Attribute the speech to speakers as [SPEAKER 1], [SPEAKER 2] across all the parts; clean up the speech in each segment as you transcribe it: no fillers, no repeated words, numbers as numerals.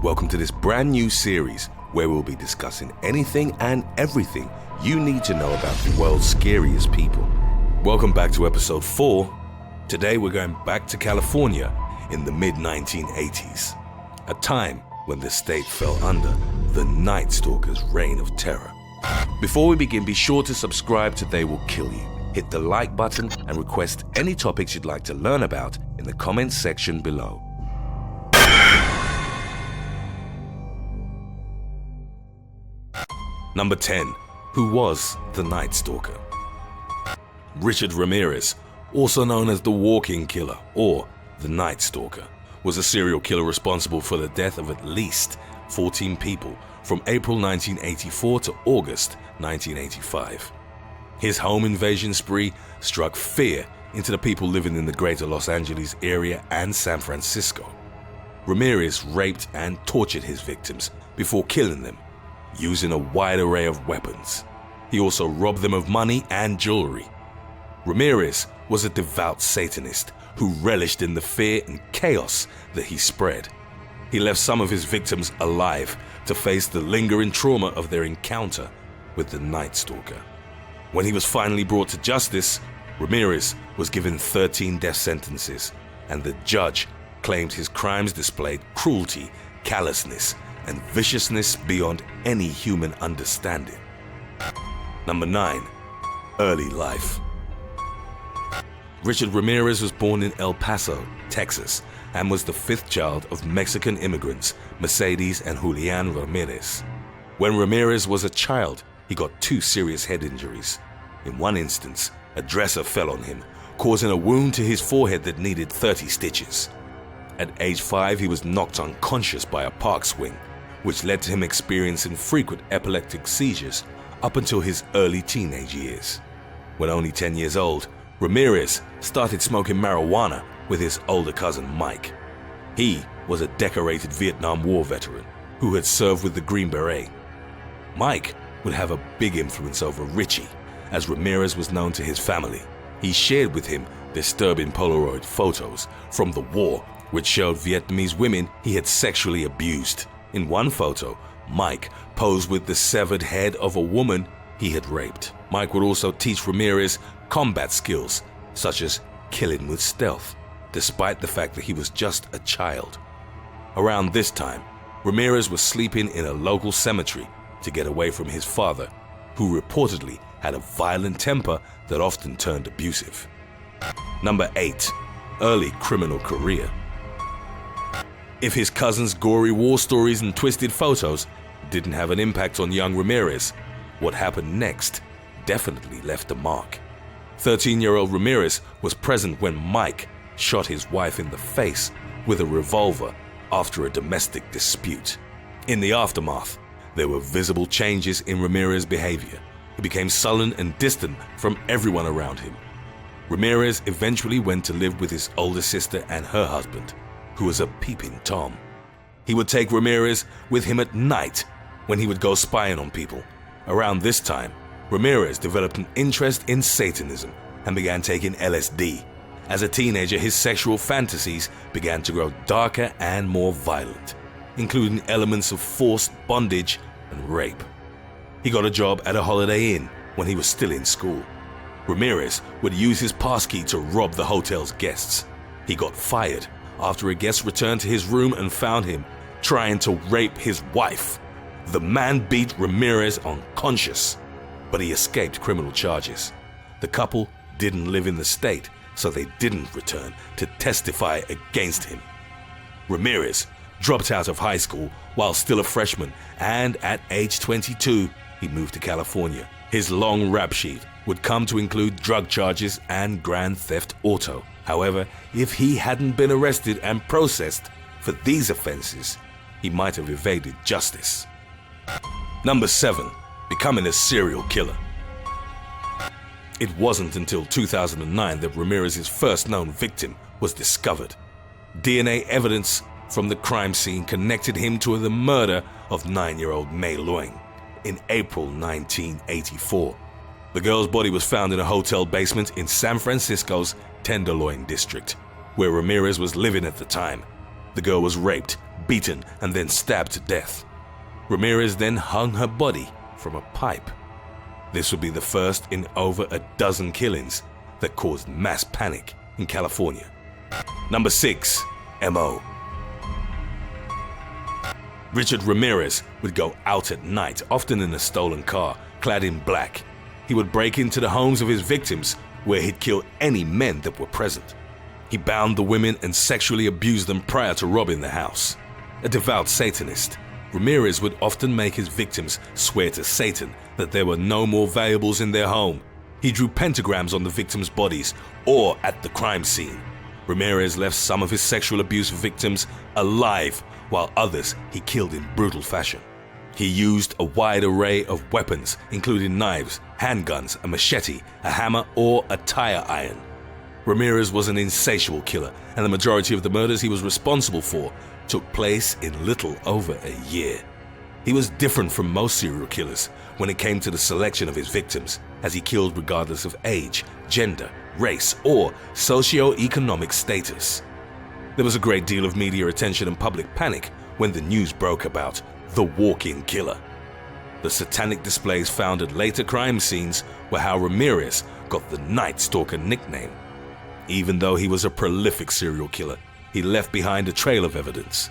[SPEAKER 1] Welcome to this brand new series where we'll be discussing anything and everything you need to know about the world's scariest people. Welcome back to episode 4. Today we're going back to California in the mid-1980s, a time when the state fell under the Night Stalker's reign of terror. Before we begin, be sure to subscribe to They Will Kill You. Hit the like button and request any topics you'd like to learn about in the comments section below. Number 10. Who was the Night Stalker? Richard Ramirez, also known as the Walking Killer or the Night Stalker, was a serial killer responsible for the death of at least 14 people from April 1984 to August 1985. His home invasion spree struck fear into the people living in the greater Los Angeles area and San Francisco. Ramirez raped and tortured his victims before killing them, using a wide array of weapons. He also robbed them of money and jewelry. Ramirez was a devout Satanist who relished in the fear and chaos that he spread. He left some of his victims alive to face the lingering trauma of their encounter with the Night Stalker. When he was finally brought to justice, Ramirez was given 13 death sentences, and the judge claimed his crimes displayed cruelty, callousness, and viciousness beyond any human understanding. Number 9. Early life. Richard Ramirez was born in El Paso, Texas, and was the 5th child of Mexican immigrants Mercedes and Julian Ramirez. When Ramirez was a child, he got 2 serious head injuries. In one instance, a dresser fell on him, causing a wound to his forehead that needed 30 stitches. At age 5, he was knocked unconscious by a park swing, which led to him experiencing frequent epileptic seizures up until his early teenage years. When only 10 years old, Ramirez started smoking marijuana with his older cousin Mike. He was a decorated Vietnam War veteran who had served with the Green Beret. Mike would have a big influence over Richie, as Ramirez was known to his family. He shared with him disturbing Polaroid photos from the war, which showed Vietnamese women he had sexually abused. In one photo, Mike posed with the severed head of a woman he had raped. Mike would also teach Ramirez combat skills, such as killing with stealth, despite the fact that he was just a child. Around this time, Ramirez was sleeping in a local cemetery to get away from his father, who reportedly had a violent temper that often turned abusive. Number 8. Early criminal career. If his cousin's gory war stories and twisted photos didn't have an impact on young Ramirez, what happened next definitely left a mark. 13-year-old Ramirez was present when Mike shot his wife in the face with a revolver after a domestic dispute. In the aftermath, there were visible changes in Ramirez's behavior. He became sullen and distant from everyone around him. Ramirez eventually went to live with his older sister and her husband, who was a peeping Tom. He would take Ramirez with him at night when he would go spying on people. Around this time, Ramirez developed an interest in Satanism and began taking LSD. As a teenager, his sexual fantasies began to grow darker and more violent, including elements of forced bondage and rape. He got a job at a Holiday Inn when he was still in school. Ramirez would use his passkey to rob the hotel's guests. He got fired after a guest returned to his room and found him trying to rape his wife. The man beat Ramirez unconscious, but he escaped criminal charges. The couple didn't live in the state, so they didn't return to testify against him. Ramirez dropped out of high school while still a freshman, and at age 22, he moved to California. His long rap sheet would come to include drug charges and grand theft auto. However, if he hadn't been arrested and processed for these offenses, he might have evaded justice. Number 7. Becoming a serial killer. It wasn't until 2009 that Ramirez's first known victim was discovered. DNA evidence from the crime scene connected him to the murder of 9-year-old May Loing in April 1984. The girl's body was found in a hotel basement in San Francisco's Tenderloin district, where Ramirez was living at the time. The girl was raped, beaten and then stabbed to death. Ramirez then hung her body from a pipe. This would be the first in over a dozen killings that caused mass panic in California. Number 6. M.O. Richard Ramirez would go out at night, often in a stolen car, clad in black. He would break into the homes of his victims, where he'd kill any men that were present. He bound the women and sexually abused them prior to robbing the house. A devout Satanist, Ramirez would often make his victims swear to Satan that there were no more valuables in their home. He drew pentagrams on the victims' bodies or at the crime scene. Ramirez left some of his sexual abuse victims alive, while others he killed in brutal fashion. He used a wide array of weapons, including knives, handguns, a machete, a hammer, or a tire iron. Ramirez was an insatiable killer, and the majority of the murders he was responsible for took place in little over a year. He was different from most serial killers when it came to the selection of his victims, as he killed regardless of age, gender, race, or socio-economic status. There was a great deal of media attention and public panic when the news broke about the walk-in killer. The satanic displays found at later crime scenes were how Ramirez got the Night Stalker nickname. Even though he was a prolific serial killer, he left behind a trail of evidence.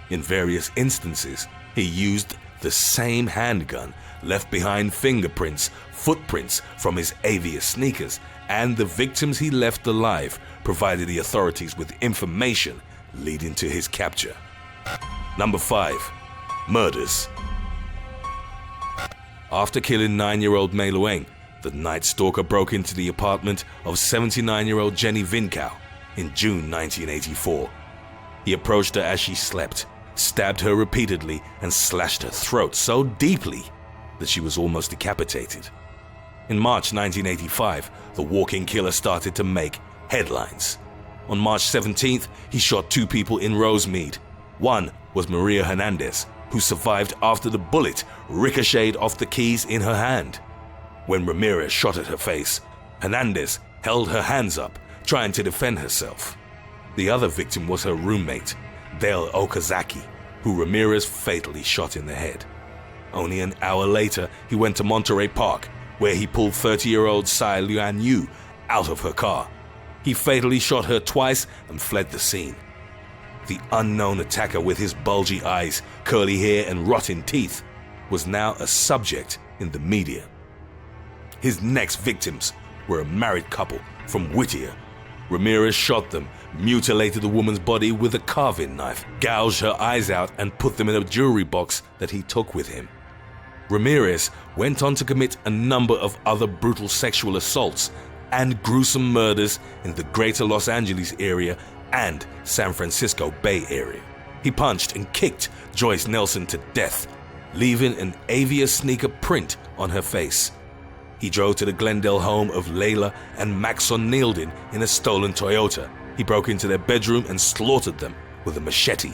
[SPEAKER 1] In various instances, he used the same handgun, left behind fingerprints, footprints from his Avius sneakers, and the victims he left alive provided the authorities with information leading to his capture. Number 5. Murders. After killing 9-year-old Mei Lueng, the Night Stalker broke into the apartment of 79-year-old Jenny Vinkow in June 1984. He approached her as she slept, stabbed her repeatedly, and slashed her throat so deeply that she was almost decapitated. In March 1985, the walk-in killer started to make headlines. On March 17th, he shot 2 people in Rosemead. One was Maria Hernandez, who survived after the bullet ricocheted off the keys in her hand. When Ramirez shot at her face, Hernandez held her hands up, trying to defend herself. The other victim was her roommate, Dale Okazaki, who Ramirez fatally shot in the head. Only an hour later, he went to Monterey Park, where he pulled 30-year-old Tsai Lian Yu out of her car. He fatally shot her twice and fled the scene. The unknown attacker, with his bulgy eyes, curly hair, and rotten teeth, was now a subject in the media. His next victims were a married couple from Whittier. Ramirez shot them, mutilated the woman's body with a carving knife, gouged her eyes out, and put them in a jewelry box that he took with him. Ramirez went on to commit a number of other brutal sexual assaults and gruesome murders in the greater Los Angeles area and San Francisco Bay Area. He punched and kicked Joyce Nelson to death, leaving an Avius sneaker print on her face. He drove to the Glendale home of Layla and Maxon Neildin in a stolen Toyota. He broke into their bedroom and slaughtered them with a machete.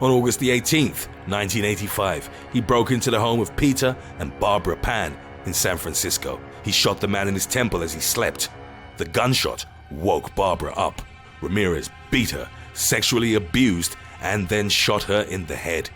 [SPEAKER 1] On August the 18th, 1985, he broke into the home of Peter and Barbara Pan in San Francisco. He shot the man in his temple as he slept. The gunshot woke Barbara up. Ramirez beat her, sexually abused, and then shot her in the head.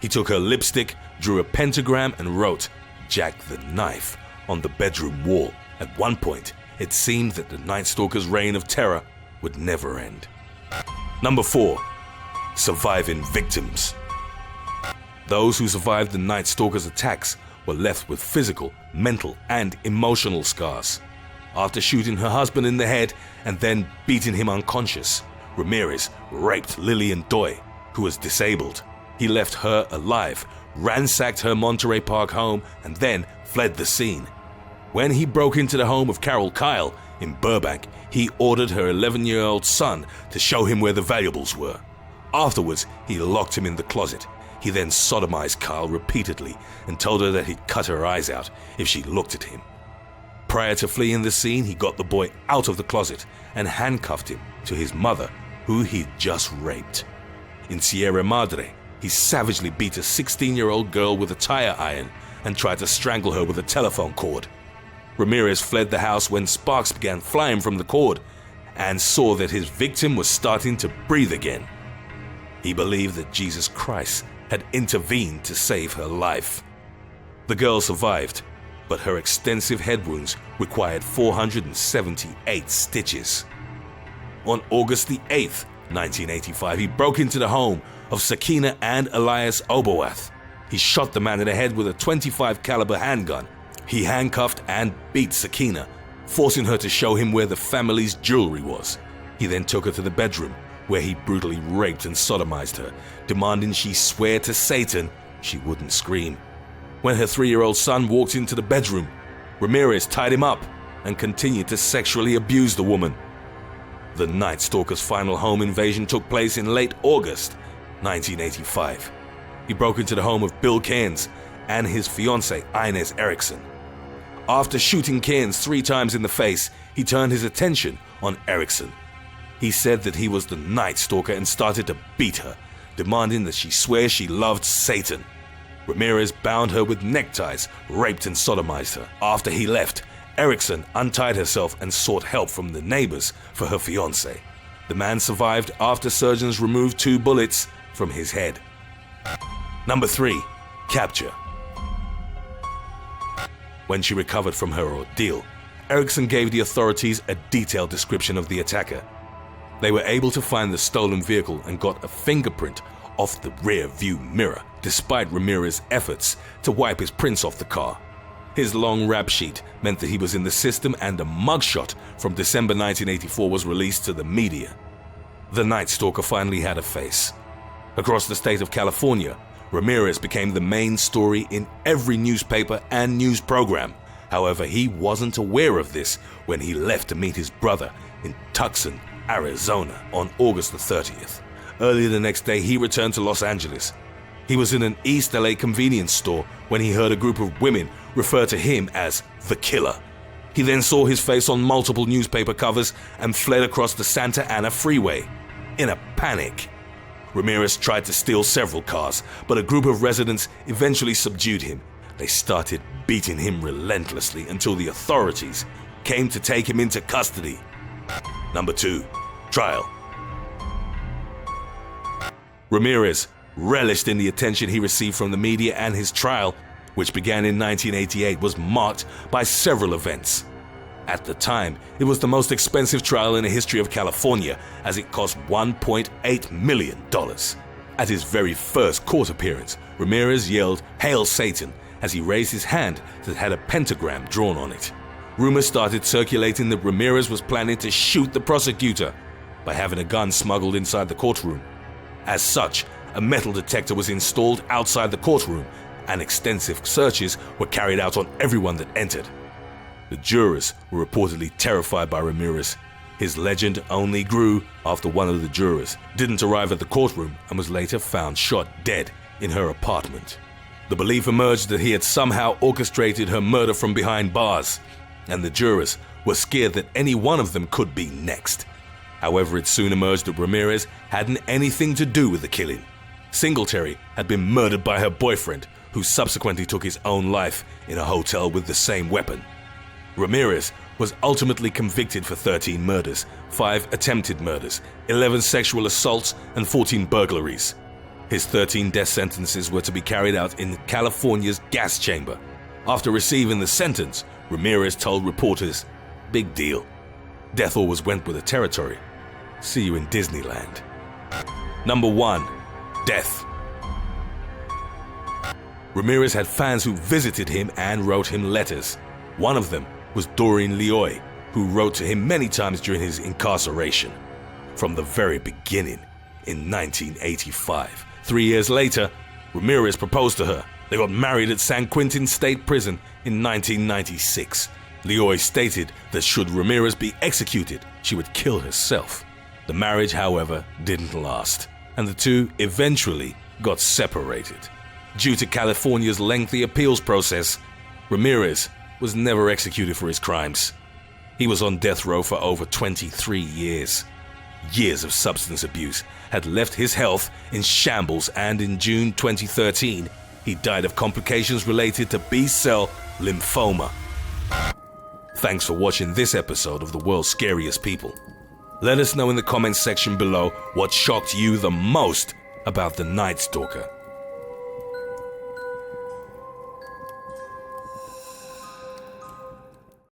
[SPEAKER 1] He took her lipstick, drew a pentagram, and wrote, "Jack the Knife," on the bedroom wall. At one point, it seemed that the Night Stalker's reign of terror would never end. Number 4. Surviving victims. Those who survived the Night Stalker's attacks were left with physical, mental, and emotional scars. After shooting her husband in the head and then beating him unconscious, Ramirez raped Lillian Doi, who was disabled. He left her alive, ransacked her Monterey Park home, and then fled the scene. When he broke into the home of Carol Kyle in Burbank, he ordered her 11-year-old son to show him where the valuables were. Afterwards, he locked him in the closet. He then sodomized Kyle repeatedly and told her that he'd cut her eyes out if she looked at him. Prior to fleeing the scene, he got the boy out of the closet and handcuffed him to his mother, who he'd just raped. In Sierra Madre, he savagely beat a 16-year-old girl with a tire iron and tried to strangle her with a telephone cord. Ramirez fled the house when sparks began flying from the cord and saw that his victim was starting to breathe again. He believed that Jesus Christ had intervened to save her life. The girl survived, but her extensive head wounds required 478 stitches. On August the 8th, 1985, he broke into the home of Sakina and Elias Oboath. He shot the man in the head with a .25 caliber handgun. He handcuffed and beat Sakina, forcing her to show him where the family's jewelry was. He then took her to the bedroom, where he brutally raped and sodomized her, demanding she swear to Satan she wouldn't scream. When her 3-year-old son walked into the bedroom, Ramirez tied him up and continued to sexually abuse the woman. The Night Stalker's final home invasion took place in late August 1985. He broke into the home of Bill Cairns and his fiancée Inez Erickson. After shooting Cairns 3 times in the face, he turned his attention on Erickson. He said that he was the Night Stalker and started to beat her, demanding that she swear she loved Satan. Ramirez bound her with neckties, raped and sodomized her. After he left, Erickson untied herself and sought help from the neighbors for her fiancé. The man survived after surgeons removed 2 bullets from his head. Number 3. Capture. When she recovered from her ordeal, Erickson gave the authorities a detailed description of the attacker. They were able to find the stolen vehicle and got a fingerprint off the rear view mirror, despite Ramirez's efforts to wipe his prints off the car. His long rap sheet meant that he was in the system, and a mugshot from December 1984 was released to the media. The Night Stalker finally had a face. Across the state of California, Ramirez became the main story in every newspaper and news program. However, he wasn't aware of this when he left to meet his brother in Tucson, Arizona on August the 30th. Early the next day, he returned to Los Angeles. He was in an East LA convenience store when he heard a group of women refer to him as the killer. He then saw his face on multiple newspaper covers and fled across the Santa Ana freeway. In a panic, Ramirez tried to steal several cars, but a group of residents eventually subdued him. They started beating him relentlessly until the authorities came to take him into custody. Number 2. Trial. Ramirez relished in the attention he received from the media, and his trial, which began in 1988, was marked by several events. At the time, it was the most expensive trial in the history of California, as it cost $1.8 million. At his very first court appearance, Ramirez yelled, "Hail Satan," as he raised his hand that had a pentagram drawn on it. Rumors started circulating that Ramirez was planning to shoot the prosecutor by having a gun smuggled inside the courtroom. As such, a metal detector was installed outside the courtroom, and extensive searches were carried out on everyone that entered. The jurors were reportedly terrified by Ramirez. His legend only grew after one of the jurors didn't arrive at the courtroom and was later found shot dead in her apartment. The belief emerged that he had somehow orchestrated her murder from behind bars, and the jurors were scared that any one of them could be next. However, it soon emerged that Ramirez hadn't anything to do with the killing. Singletary had been murdered by her boyfriend, who subsequently took his own life in a hotel with the same weapon. Ramirez was ultimately convicted for 13 murders, 5 attempted murders, 11 sexual assaults, and 14 burglaries. His 13 death sentences were to be carried out in California's gas chamber. After receiving the sentence, Ramirez told reporters, "Big deal. Death always went with the territory. See you in Disneyland." Number 1. Death. Ramirez had fans who visited him and wrote him letters. One of them was Doreen Leoy, who wrote to him many times during his incarceration. From the very beginning, in 1985. 3 years later, Ramirez proposed to her. They got married at San Quentin State Prison in 1996. Leoy stated that should Ramirez be executed, she would kill herself. The marriage, however, didn't last, and the two eventually got separated. Due to California's lengthy appeals process, Ramirez was never executed for his crimes. He was on death row for over 23 years. Years of substance abuse had left his health in shambles, and in June 2013, he died of complications related to B-cell lymphoma. Thanks for watching this episode of The World's Scariest People. Let us know in the comments section below what shocked you the most about the Night Stalker.